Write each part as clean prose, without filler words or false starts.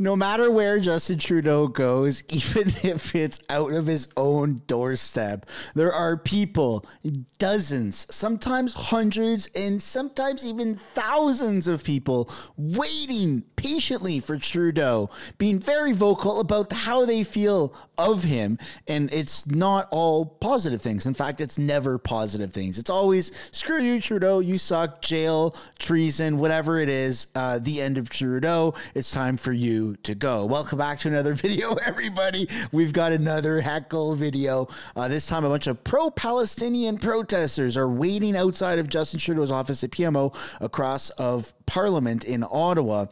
No matter where Justin Trudeau goes, even if it's out of his own doorstep, there are people, dozens, sometimes hundreds, and sometimes even thousands of people waiting patiently for Trudeau, being very vocal about how they feel of him. And it's not all positive things. In fact, it's never positive things. It's always, screw you, Trudeau, you suck, jail, treason, whatever it is, the end of Trudeau. It's time for you to go. Welcome back to another video, everybody. We've got another heckle video. This time, a bunch of pro-Palestinian protesters are waiting outside of Justin Trudeau's office at PMO across of Parliament in Ottawa,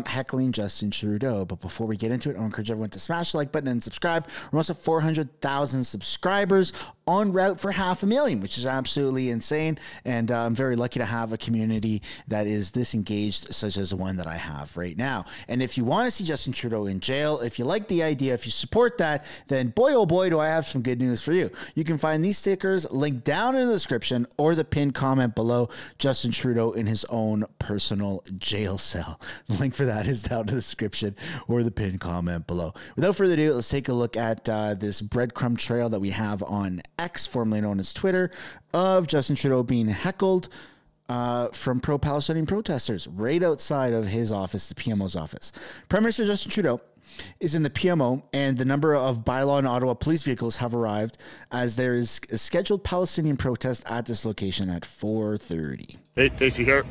heckling Justin Trudeau. But before we get into it, I encourage everyone to smash the like button and subscribe. We're almost at 400,000 subscribers, en route for 500,000, which is absolutely insane. And I'm very lucky to have a community that is this engaged, such as the one that I have right now. And if you want to see Justin Trudeau in jail, if you like the idea, if you support that, then boy, oh boy, do I have some good news for you. You can find these stickers linked down in the description or the pinned comment below. Justin Trudeau in his own personal jail cell. The link for that is down in the description or the pinned comment below. Without further ado, let's take a look at this breadcrumb trail that we have on X, formerly known as Twitter, of Justin Trudeau being heckled from pro-Palestinian protesters right outside of his office, the PMO's office. Prime Minister Justin Trudeau is in the PMO, and the number of bylaw and Ottawa police vehicles have arrived as there is a scheduled Palestinian protest at this location at 4:30. Hey, Daisy here.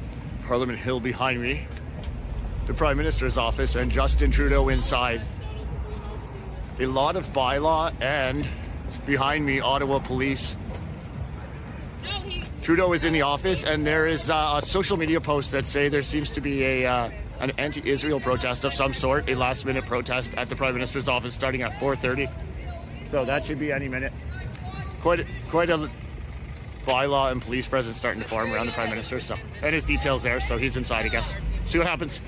Parliament Hill behind me. The Prime Minister's office and Justin Trudeau inside. A lot of bylaw and behind me, Ottawa police. Trudeau is in the office, and there is a social media post that say there seems to be an anti-Israel protest of some sort, a last-minute protest at the Prime Minister's office starting at 4:30. So that should be any minute. Quite a bylaw and police presence starting to form around the Prime Minister. So, and his details there, so he's inside, I guess. See what happens.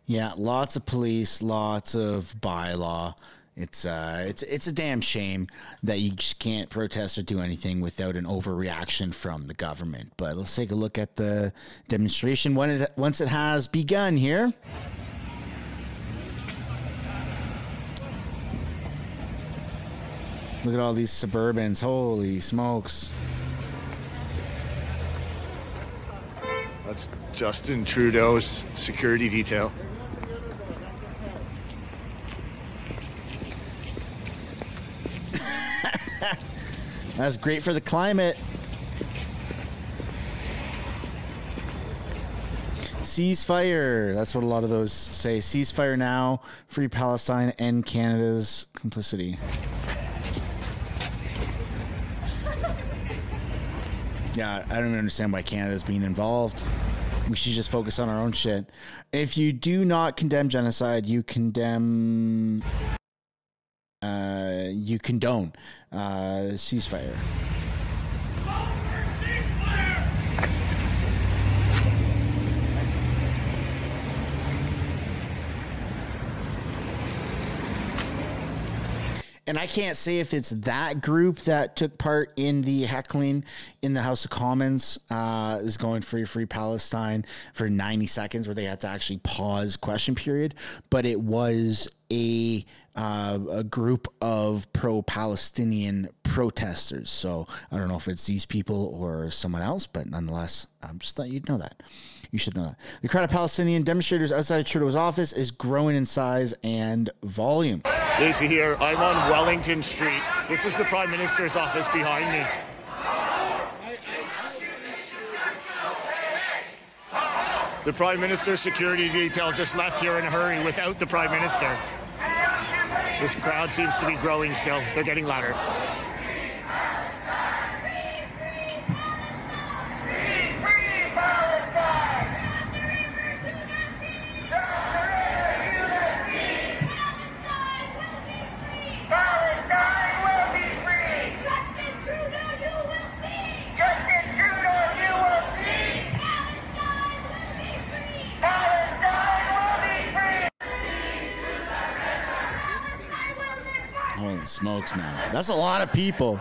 Yeah, lots of police, lots of bylaw. It's a damn shame that you just can't protest or do anything without an overreaction from the government. But let's take a look at the demonstration once it has begun here. Look at all these Suburbans. Holy smokes. That's Justin Trudeau's security detail. That's great for the climate. Ceasefire. That's what a lot of those say. Ceasefire now. Free Palestine. End Canada's complicity. Yeah, I don't even understand why Canada's being involved. We should just focus on our own shit. If you do not condemn genocide, you condemn... you condone ceasefire. And I can't say if it's that group that took part in the heckling in the House of Commons is going free Palestine for 90 seconds where they had to actually pause question period, but it was a group of pro-Palestinian protesters. So I don't know if it's these people or someone else, but nonetheless, I just thought you'd know that. You should know that. The crowd of Palestinian demonstrators outside of Trudeau's office is growing in size and volume. Daisy here. I'm on Wellington Street. This is the Prime Minister's office behind me. The Prime Minister's security detail just left here in a hurry without the Prime Minister. This crowd seems to be growing still. They're getting louder. Holy smokes, man. That's a lot of people.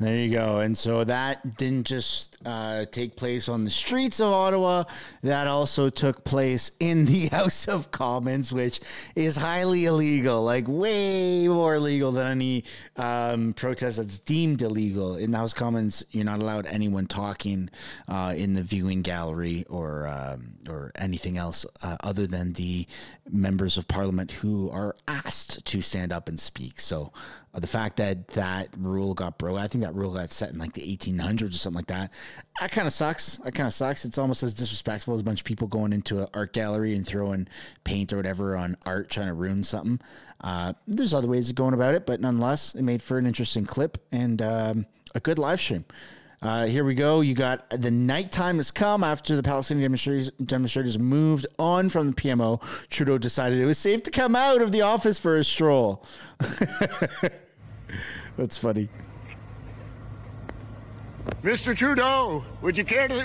There you go. And so that didn't just take place on the streets of Ottawa. That also took place in the House of Commons, which is highly illegal, like way more illegal than any protest that's deemed illegal. In the House of Commons, you're not allowed anyone talking in the viewing gallery or anything else other than the members of Parliament who are asked to stand up and speak. So the fact that that rule got broke, I think that rule got set in like the 1800s or something like that. That kind of sucks. It's almost as disrespectful as a bunch of people going into an art gallery and throwing paint or whatever on art, trying to ruin something. There's other ways of going about it, but nonetheless, it made for an interesting clip and a good live stream. Here we go. You got the nighttime has come after the Palestinian demonstrators moved on from the PMO. Trudeau decided it was safe to come out of the office for a stroll. That's funny. Mr. Trudeau, would you care to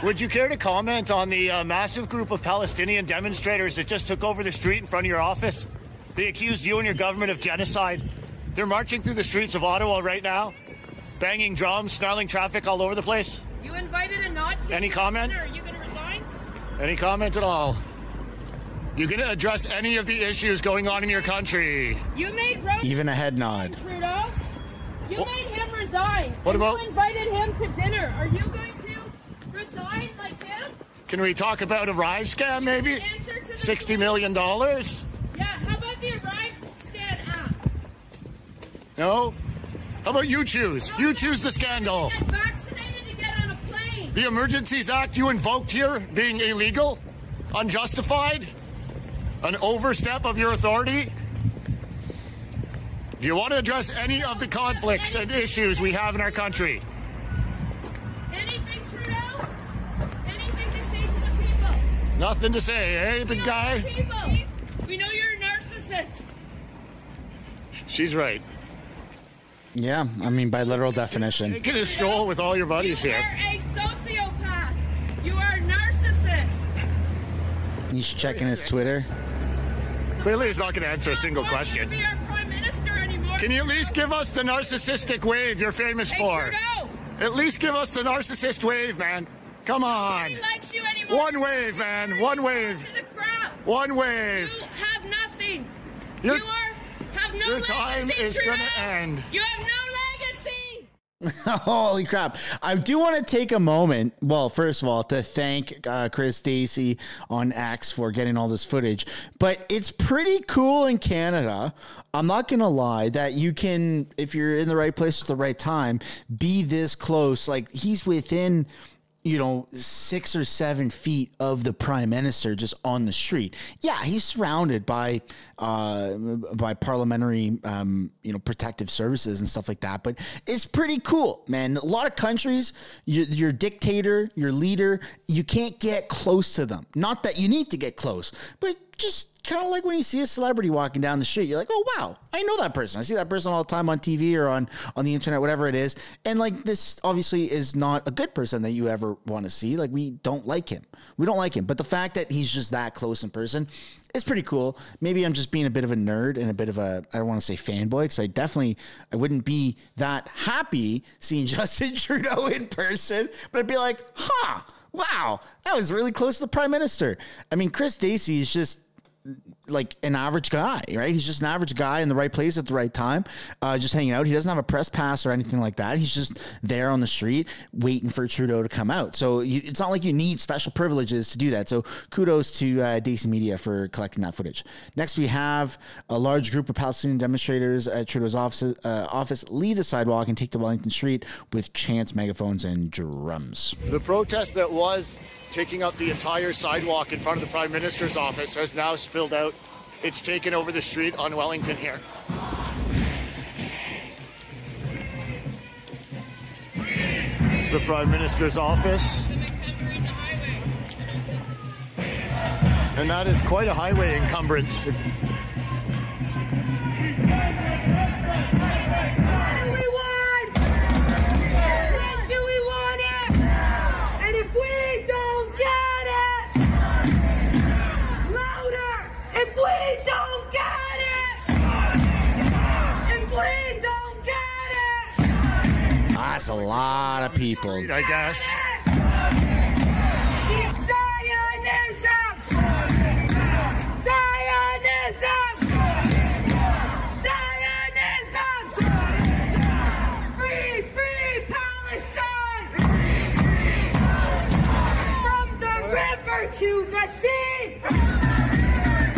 Would you care to comment on the massive group of Palestinian demonstrators that just took over the street in front of your office? They accused you and your government of genocide. They're marching through the streets of Ottawa right now, banging drums, snarling traffic all over the place. You invited a Nazi. Any comment? Are you going to resign? Any comment at all? You going to address any of the issues going on in your country? You made Rose even a head nod. Trudeau. You made him resign. What about? You invited him to dinner. Are you going to resign like him? Can we talk about a Rise scam, maybe? $60 million? Yeah. How about the Rise Scan app? No. How about you choose? You choose the scandal. Get vaccinated to get on a plane. The Emergencies Act you invoked here being illegal, unjustified, an overstep of your authority. Do you want to address any of the conflicts and issues we have in our country? Anything, Trudeau? Anything to say to the people? Nothing to say, eh, big guy? We know you're a narcissist. She's right. Yeah, I mean, by literal definition. Taking a stroll with all your buddies here. You are a sociopath. You are a narcissist. He's checking his Twitter. Clearly he's not going to answer a single question. Be our prime minister anymore. Can you at least give us the narcissistic wave you're famous for? Trudeau. At least give us the narcissist wave, man. Come on. Nobody likes you anymore. One wave, man. One wave. To the crowd. One wave. You have nothing. Your- Have no Your legacy, time is Trudeau. going to end. You have no legacy. Holy crap. I do want to take a moment, well, first of all, to thank Chris Stacey on X for getting all this footage. But it's pretty cool in Canada, I'm not going to lie, that you can, if you're in the right place at the right time, be this close. Like, he's within, 6 or 7 feet of the prime minister just on the street. Yeah, he's surrounded by parliamentary, protective services and stuff like that. But it's pretty cool, man. A lot of countries, your dictator, your leader, you can't get close to them. Not that you need to get close, but just kind of like when you see a celebrity walking down the street, you're like, oh, wow, I know that person. I see that person all the time on TV or on the internet, whatever it is. And like, this obviously is not a good person that you ever want to see. Like, we don't like him. We don't like him. But the fact that he's just that close in person is pretty cool. Maybe I'm just being a bit of a nerd and a bit of a, I don't want to say fanboy, because I wouldn't be that happy seeing Justin Trudeau in person, but I'd be like, wow, that was really close to the prime minister. I mean, Chris Stacey is just like an average guy, right? He's just an average guy in the right place at the right time, just hanging out. He doesn't have a press pass or anything like that. He's just there on the street waiting for Trudeau to come out. So it's not like you need special privileges to do that. So kudos to Daisy Media for collecting that footage. Next, we have a large group of Palestinian demonstrators at Trudeau's office leave the sidewalk and take to Wellington Street with chants, megaphones, and drums. The protest that was taking up the entire sidewalk in front of the Prime Minister's office has now spilled out. It's taken over the street on Wellington here. It's the Prime Minister's office. And that is quite a highway encumbrance. What do we want? When do we want it? And if we don't get it, louder! If we don't get it, That's a lot of people. I guess. To the sea! Palestine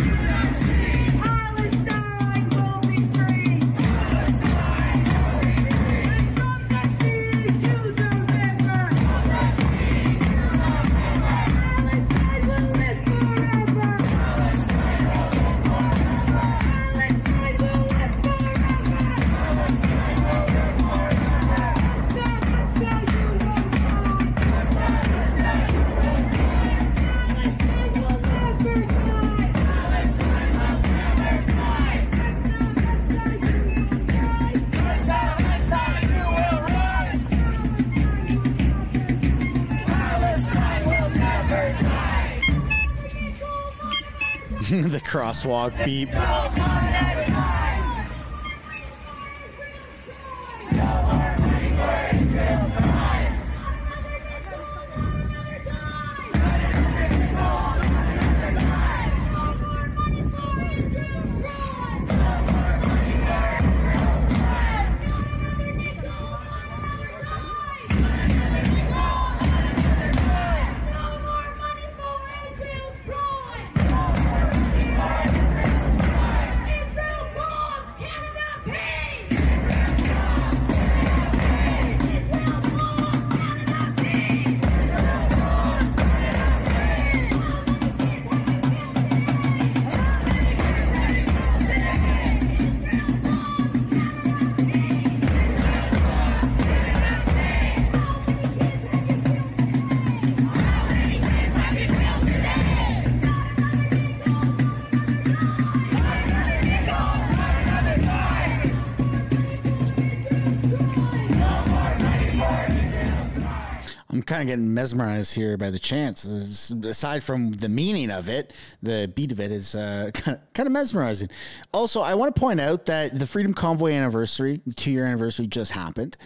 will be free! Palestine will be free! From the sea to the river! Palestine will live forever! Palestine will live forever! Palestine will live The crosswalk beep. Kind of getting mesmerized here by the chants. Aside from the meaning of it, the beat of it is kind of mesmerizing. Also, I want to point out that the Freedom Convoy anniversary, the 2-year anniversary, just happened,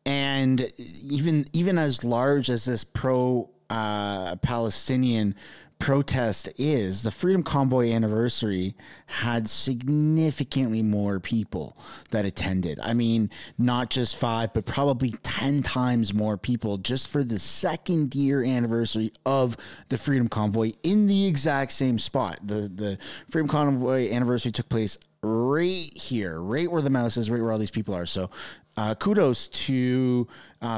and even as large as this pro-Palestinian protest is, the Freedom Convoy anniversary had significantly more people that attended. I mean, not just 5, but probably 10 times more people just for the 2nd year anniversary of the Freedom Convoy in the exact same spot. The Freedom Convoy anniversary took place right here, right where the mouse is, right where all these people are. So kudos to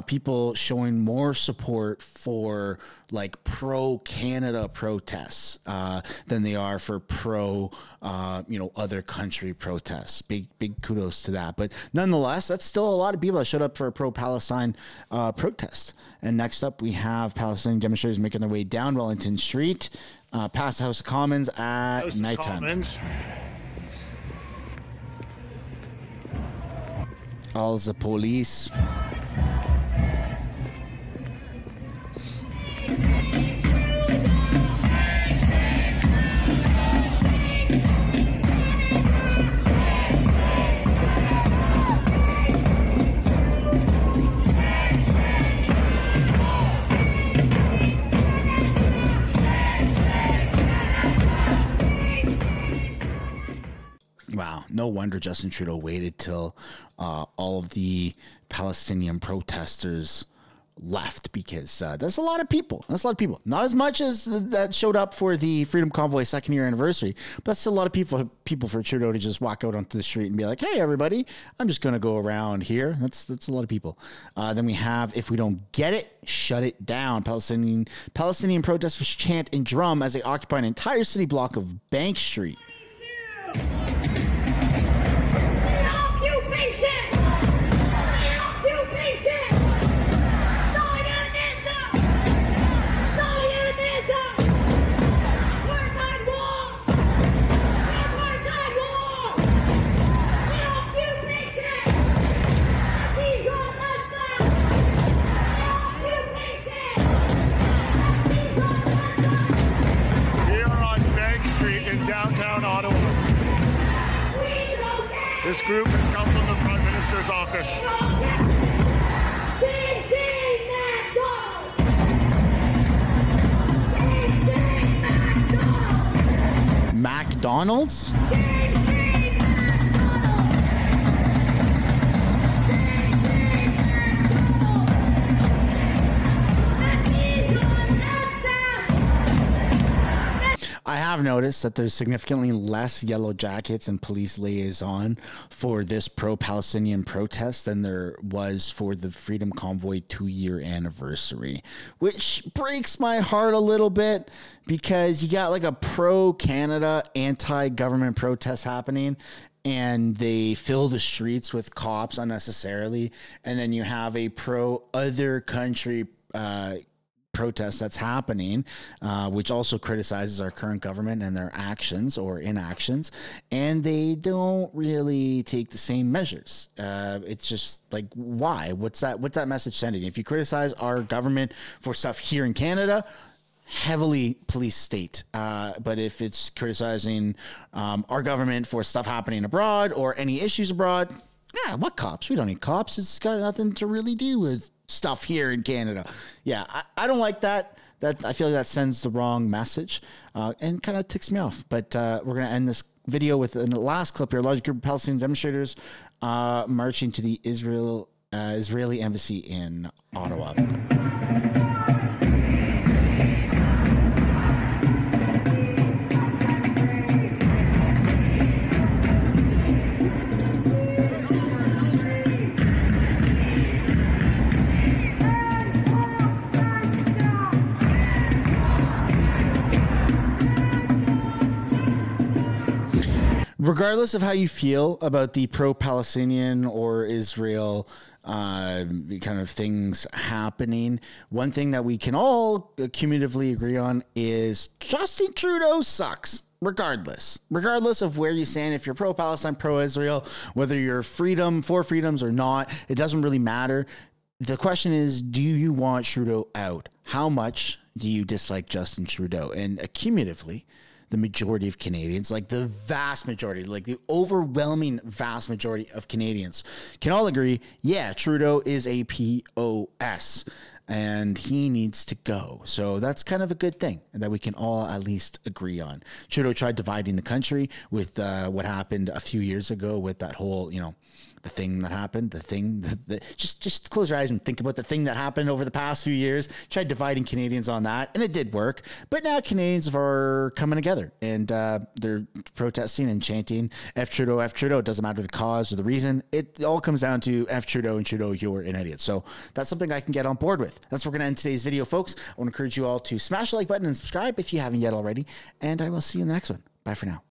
people showing more support for like pro-Canada protests than they are for other country protests. Big kudos to that. But nonetheless, that's still a lot of people that showed up for a pro-Palestine protest. And next up, we have Palestinian demonstrators making their way down Wellington Street, past the House of Commons at nighttime. All the police. Wow, no wonder Justin Trudeau waited till all of the Palestinian protesters left, because there's a lot of people. That's a lot of people. Not as much as that showed up for the Freedom Convoy 2nd year anniversary, but that's a lot of people for Trudeau to just walk out onto the street and be like, hey, everybody, I'm just going to go around here. That's a lot of people. Then we have, if we don't get it, shut it down. Palestinian protesters chant and drum as they occupy an entire city block of Bank Street. This group has come from the Prime Minister's office. McDonald's? I have noticed that there's significantly less yellow jackets and police liaison for this pro-Palestinian protest than there was for the Freedom Convoy 2-year anniversary, which breaks my heart a little bit because you got like a pro-Canada anti-government protest happening and they fill the streets with cops unnecessarily. And then you have a pro-other country protest that's happening, which also criticizes our current government and their actions or inactions, and they don't really take the same measures. It's just like, why? What's that message sending? If you criticize our government for stuff here in Canada, heavily police state, but if it's criticizing our government for stuff happening abroad or any issues abroad, yeah, what cops? We don't need cops. It's got nothing to really do with stuff here in Canada. Yeah, I don't like that. I feel like that sends the wrong message and kind of ticks me off. But we're going to end this video with the last clip here. A large group of Palestinian demonstrators marching to the Israeli embassy in Ottawa. Regardless of how you feel about the pro-Palestinian or Israel kind of things happening, one thing that we can all cumulatively agree on is Justin Trudeau sucks. Regardless of where you stand, if you're pro-Palestine, pro-Israel, whether you're for freedoms or not, it doesn't really matter. The question is, do you want Trudeau out? How much do you dislike Justin Trudeau? And cumulatively, the majority of Canadians, like the vast majority, like the overwhelming vast majority of Canadians can all agree, yeah, Trudeau is a POS and he needs to go. So that's kind of a good thing that we can all at least agree on. Trudeau tried dividing the country with what happened a few years ago with that whole, the thing that happened, just close your eyes and think about the thing that happened over the past few years. Tried dividing Canadians on that, and it did work. But now Canadians are coming together, and they're protesting and chanting, F Trudeau, F Trudeau. It doesn't matter the cause or the reason. It all comes down to F Trudeau and Trudeau, you're an idiot. So that's something I can get on board with. That's where we're going to end today's video, folks. I want to encourage you all to smash the like button and subscribe if you haven't yet already, and I will see you in the next one. Bye for now.